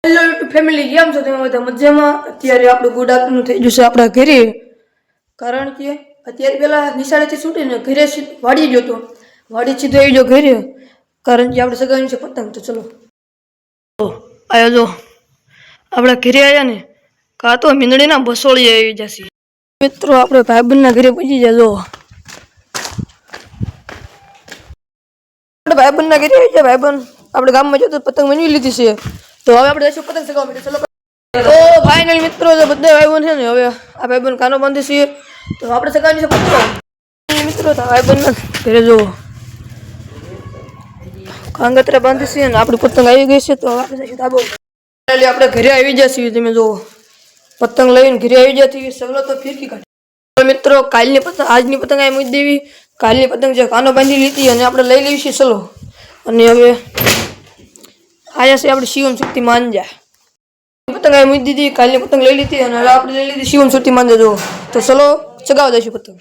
Hello YouTube family, કેમ છો તમે બધા મજામાં? અત્યારે આપણું ગુડ આફ્ટરનૂન થઈ જશે આપણા ઘરે, કારણ કે અત્યારે પેલા નિશાળેથી છૂટીને ઘરે વાડી ગયો હતો. વાડી સીધો આવી ગયો ઘરે, કારણ કે આપણે સગાઈ છે પતંગ. તો ચલો આયો જો આપણા ઘરે આવ્યા ને, કાં તો મીંદડીના બસોળી આવી જશે. મિત્રો આપણે ભાઈબંધના ઘરે પહોંચી જાય. જો આપણે ભાઈબંધના ઘરે આવી જાય. ભાઈબંધ આપણે ગામમાં જતો પતંગ મેળવી લીધી છે, તો હવે આપણે જઈશું પતંગ ચગાવવા માટે. ચલો તો ફાઇનલ મિત્રો બધા ભાઈબંધ છે ને, હવે આ ભાઈબંધ કાનો બાંધે છે, તો આપણે સગાવવાની છે પતંગ. મિત્રો ભાઈબંધ ઘરે જો કાંગતરા બાંધે છે ને આપણી પતંગ આવી ગઈ છે. તો આપણે જઈશું ધાબો. આપણે ઘરે આવી જશે. તમે જો પતંગ લઈને ઘરે આવી જતી સગલો તો ફિરકી કાઢે. મિત્રો કાલની પતંગ આજની પતંગ આ મૂકી દેવી. કાલની પતંગ જે કાનો બાંધી લીધી અને આપણે લઈ લેવી છે. ચલો, અને હવે આયા છે આપણે શિવમ શક્તિ માંજા. પતંગ આ મૂકી દીધી, કાલની પતંગ લઈ લીધી અને હવે આપણે લઈ લીધી શિવમ શક્તિ માંજા. જો તો ચલો ચગાવ દઈશું પતંગ.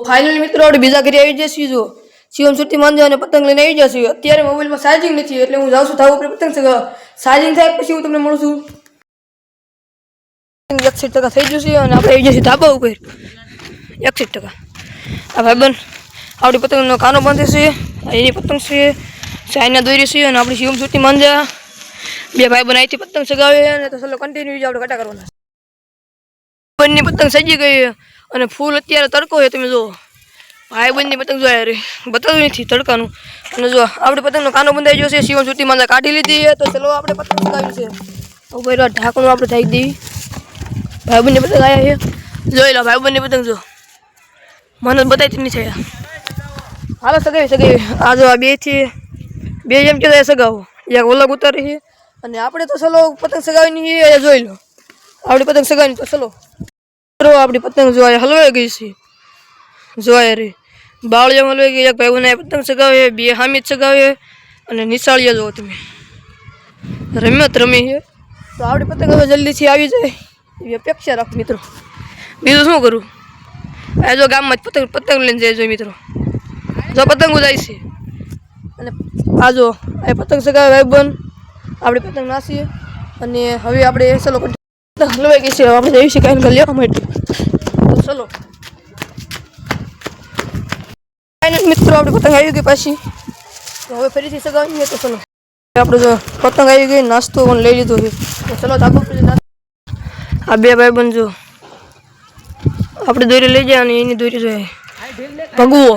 ફાઇનલી મિત્રો આપણે બીજા ઘરે આવી જશે. જો શિવમ શક્તિ માંજા અને પતંગ લઈને આવી જશે. અત્યારે મોબાઈલમાં ચાર્જિંગ નથી, એટલે હું જાઉં છું ધાબા ઉપર પતંગ ચગાવવા. ચાર્જિંગ થાય પછી હું તમને મળું છું. 61% થઈ જશે અને આપણે આવી જશે ધાબા ઉપર. 61%. આ ભાઈબંધ આપણી પતંગનો કાનો બાંધે છે. એની પતંગ છે, ચાઇના દોરી છે અને આપણી શિવમ શક્તિ માંજા. બે ભાઈબંધ અહીંથી પતંગ ચગાવે અને તો ચલો કન્ટિન્યુ આપણે ઘટા કરવાના. બંને પતંગ સજી ગઈ અને ફૂલ અત્યારે તડકો છે. તમે જો ભાઈબંધની પતંગ જોયા રે બતાવ્યું નથી તડકાનું. અને જો આપણે પતંગનો કાનો બંધાઈ ગયો છે. શિવમ શક્તિ માંજા કાઢી લીધી છે. તો ચલો આપણે પતંગ ચગાવી છે. ઉપર ઢાંકણું આપણે ઢાંકી દઈએ. ભાઈબંધની પતંગ આવ્યા છે. જોઈ લો ભાઈબંધની પતંગ. જો મને બતાવી નહીં થયા. હાલો સગાવી. આ જો આ બે એમ કે સગાવો, એક ઓલગ ઉતારી છે અને આપણે તો ચલો પતંગ સગાવીની છે. જોઈ લો આપણી પતંગ સગાવીની. તો ચલો આપણી પતંગ જોવા હલવાઈ ગઈ છે. જોયા રે બાવળિયા હલવાઈ ગઈ. એક ભાઈ બનાવે પતંગ સગાવે, બે હામી સગાવે અને નિશાળિયા જો તમે રમત રમી છે. તો આપણી પતંગ હવે જલ્દીથી આવી જાય એવી અપેક્ષા રાખો મિત્રો. બીજું શું કરું? આ જો ગામમાં પતંગ લઈને જાય. જો મિત્રો જો પતંગો જાય છે અને આ જો આ પતંગ સગાવે ભાઈબંધ આપણે પતંગ નાસીએ. અને હવે આપણે ચલો પતંગ હલવાઈ ગઈ છે. આપણે જઈ છીએ કાંઈ લેવા માટે. તો ચલો મિત્રો આપણી પતંગ આવી ગઈ પાછી. તો હવે ફરીથી સગાવવાની છે. તો ચલો આપણે જો પતંગ આવી ગઈ, નાસ્તો પણ લઈ લીધો છે. તો ચલો ધાબા પર આ બે ભાઈબંધ જો આપણે દોરી લઈ જાય અને એની દોરી જોઈએ ભગવો.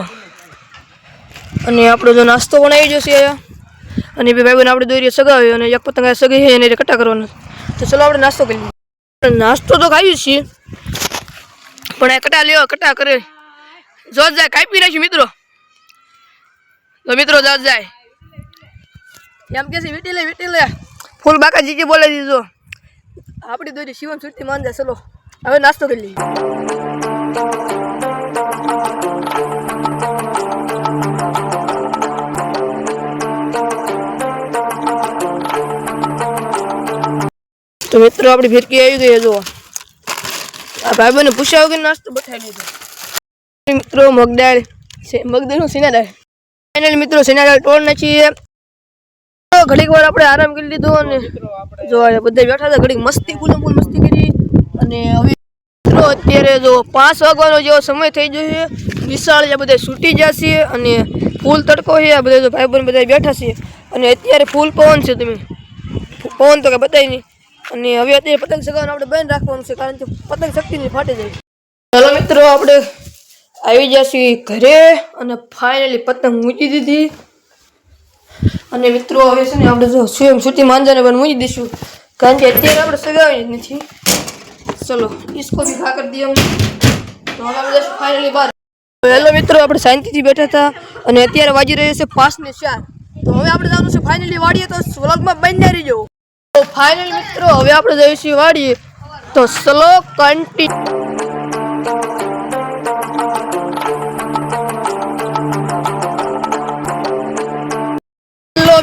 અને આપણો જો નાસ્તો પણ આવી જશે અને બે ભાઈબંધ આપણે દોરી સગાવે અને એક પતંગ સગી છે એને કટા કરવાનો. તો ચલો આપણે નાસ્તો કરી લઈએ. નાસ્તો તો ખાઈએ છીએ પણ આ કટા લેવા કટા કરે જોત જાય કાપી નાખ્યું મિત્રો. તો મિત્રો જોત જાય એમ કે છે વીટી લે ફૂલ બાકા જીજી બોલે દીધો. આપણી દોરી શિવમ શક્તિ માંજા. ચલો હવે નાસ્તો કરી લઈએ. તો મિત્રો આપણી ફિરકી આવી ગઈ. જો આ ભાઈબંધને પૂછ્યા વગર નાસ્તો બતાવી લીધો. મિત્રો મગદાળનું સીના દાળ. ફાઇનલ મિત્રો સીના દાળ ટોળ નાખીએ. ઘડીક વાર આપણે આરામ કરી લીધો અને જો બધા બેઠા હતા ઘડીક મસ્તી મસ્તી કરી. અને હવે મિત્રો અત્યારે જો 5 વાગવાનો જેવો સમય થઈ ગયો છે. વિશાળ બધા છૂટી જશે અને ફૂલ તડકો છે. આ બધા ભાઈબંધ બધા બેઠા છે અને અત્યારે ફૂલ પવન છે. તમે પવન તો કંઈ બતાવી નહીં. અને હવે અત્યારે પતંગ સગાવવાનું આપણે બંધ રાખવાનું છે, કારણ કે પતંગ શક્તિની ફાટી જાય. ચાલો મિત્રો આપણે આવી જશે ઘરે અને ફાઇનલી પતંગ મૂકી દીધી. અને મિત્રો હવે છે ને આપણે જો શિવમ શક્તિ માંજાને પણ મૂકી દઈશું, કારણ કે અત્યારે આપણે સગાવી જ નથી. ચલો इसको भी खा कर दिया हमने. તો હવે આપણે જઈશું ફાઇનલી બહાર. હેલો મિત્રો આપણે શાંતિથી બેઠા હતા અને અત્યારે વાગી રહ્યો છે 5 ને 4. તો હવે આપણે જવાનું છે ફાઇનલી વાડીએ. તો વ્લોગમાં બની રહી જવું. તો ફાઇનલ મિત્રો હવે આપણે જઈશું વાડીએ. તો ચલો કન્ટિન્યુ.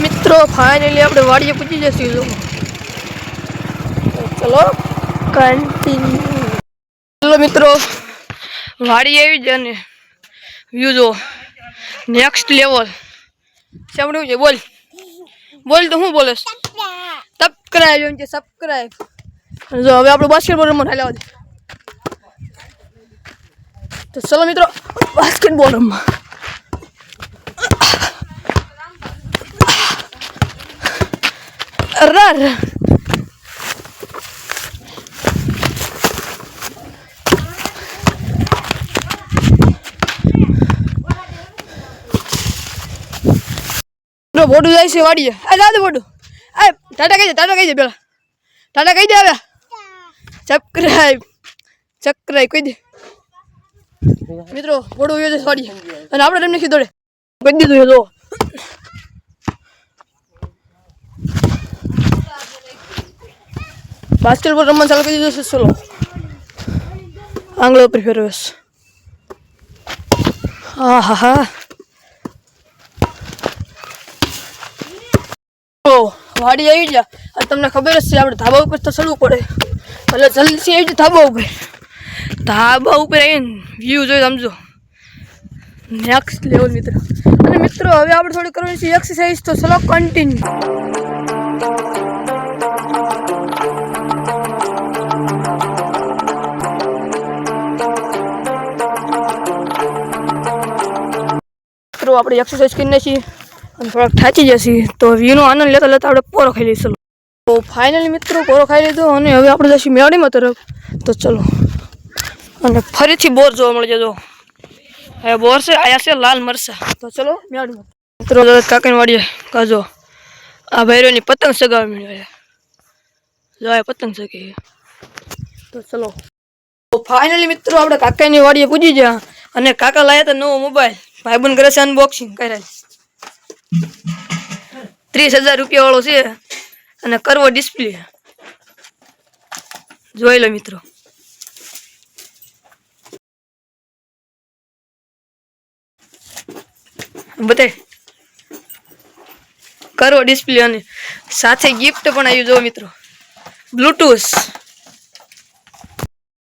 મિત્રો ફાઇનલી આપણે વાડીએ પહોંચી જઈશું. ચલો કન્ટિન્યુ. ચલો મિત્રો વાડી આવી જાય ને વ્યૂ જો નેક્સ્ટ લેવલ. સાંભળ્યું છે? બોલ તો શું બોલે? તપ સબસ્ક્રાઇબ સબસ્ક્રાઇબ જો હવે આપણું બાસ્કેટબોલ રમવા હાલ્યા દે તો ચલો મિત્રો બાસ્કેટબોલ રમવા અરર બોડું જાય છે વાડીએ આ જા દે બોડું આ ટાટા કહી દે પેલા ટાટા કહી દે હવે સબસ્ક્રાઇબ કહી દે મિત્રો બોડું જાય વાડીએ અને આપણે એમને કીધું કહી દીધું જો બાસ્કેટબોલ રમવાનું ચાલુ કરી દીધું છે ચલો આંગળો ઉપર ફેરવેશ હા હા હા વાડી આવી જા અને તમને ખબર જ છે આપણે ધાબા ઉપર તો ચડવું પડે એટલે જલ્દીથી આવી જાય ધાબા ઉપર આવીને વ્યૂ જોઈ સમજો નેક્સ્ટ લેવલ મિત્રો અને મિત્રો હવે આપણે થોડી કરવાની છે એક્સરસાઇઝ તો ચલો કન્ટિન્યુ મિત્રો આપણે એક્સરસાઇઝ કરીને છીએ અને થોડાક થાકી જશે તો વ્યૂનો આનંદ લેતા લેતા આપણે પોરો ખાઈ લઈશું તો ફાઇનલી મિત્રો પોરો ખાઈ લીધો અને હવે આપણે જઈશું મેળીમાં તરફ તો ચલો અને ફરીથી બોર જોવા મળી જજો હવે બોર છે આયા છે લાલ મરસા તો ચલો મેળીમાં મિત્રો કાકાની વાડીએ કાજો આ ભૈરોની પતંગ સગાવી મળ્યા જો આ પતંગ સગી તો ચલો તો ફાઇનલી મિત્રો આપણે કાકાની વાડીએ પૂજી ગયા અને કાકા લાયા તો નવો મોબાઈલ ભાઈબંધ કરે છે અનબોક્સિંગ કર્યા 30,000 રૂપિયા વાળો છે અને કરવો ડિસ્પ્લે જોઈ લો મિત્રો બતાય કરવો ડિસ્પ્લે અને સાથે ગિફ્ટ પણ આવ્યું જો મિત્રો બ્લૂટૂથ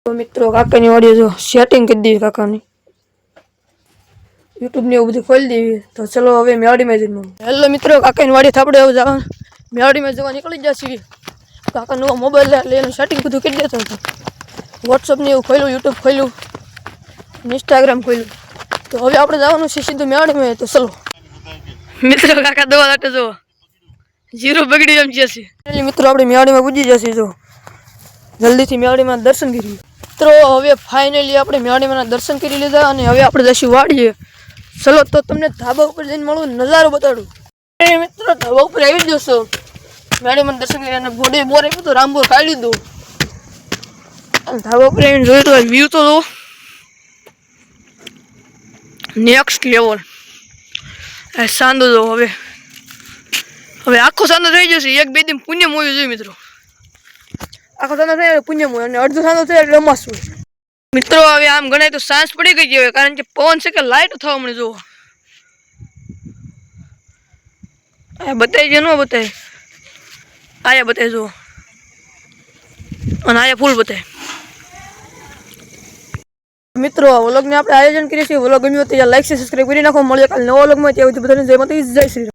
તો મિત્રો કાકાની વાડીએ જો સેટિંગ કરી દીધી કાકાની યુટ્યુબ ને એવું બધું ખોલી દેવી તો ચલો હવે મેવાડીમાં જઈને હેલો મિત્રો કાકાની વાડી થાપડે એવું જવાનું મેવાડીમાં જવા નીકળી જશે કાકા નવો મોબાઈલ લઈને સેટિંગ બધું કરી દેતો હતો વોટ્સઅપ ને એવું ખોલ્યું યુટ્યુબ ખોલ્યું ઇન્સ્ટાગ્રામ ખોલ્યું તો હવે આપણે જવાનું છે સીધું મેવાડીમાં તો ચલો મિત્રો કાકા દવા લાટે જો જીરો બગડી એમ જશે એટલે મિત્રો આપણે મેવાડીમાં પૂજી જશે જો જલ્દીથી મેવાડીમાં દર્શન કરી મિત્રો હવે ફાઇનલી આપણે મેવાડીમાં દર્શન કરી લીધા અને હવે આપણે જઈશું વાડીએ ચલો તો તમને ધાબા ઉપર જઈને મળું નજારો બતાડું મિત્રો ધાબા ઉપર આવી જશો મેવાડીમાં દર્શન કરી અને બોડે બોર આપ્યું તો રામબોર કાઢી લીધું ધાબા ઉપર આવીને જોયું તો વ્યૂ તો નેક્સ્ટ લેવલ સાંદો જો હવે આખો સાંદો થઈ જશે એક બે દિન પુણ્ય મોયું જોઈએ મિત્રો આખો સાંદો થાય પુણ્ય મોય અને અડધો સાંદો થાય એટલે રમાશું મિત્રો હવે આમ ગણાય તો સાંજ પડી ગઈ હવે કારણ કે પવન છે કે લાઈટ થવા મને જુઓ બતાવી છે ન બતાવી આયા બતાવી જુઓ અને આયા ફૂલ બતાવી મિત્રો વ્લોગને આપણે આયોજન કરીએ છીએ વ્લોગ ગમ્યો તો લાઈક સબસ્ક્રાઇબ કરી નાખો મળીએ કાલે નવો વ્લોગમાં ત્યાં બધાને જય માતાજી જય શ્રી રામ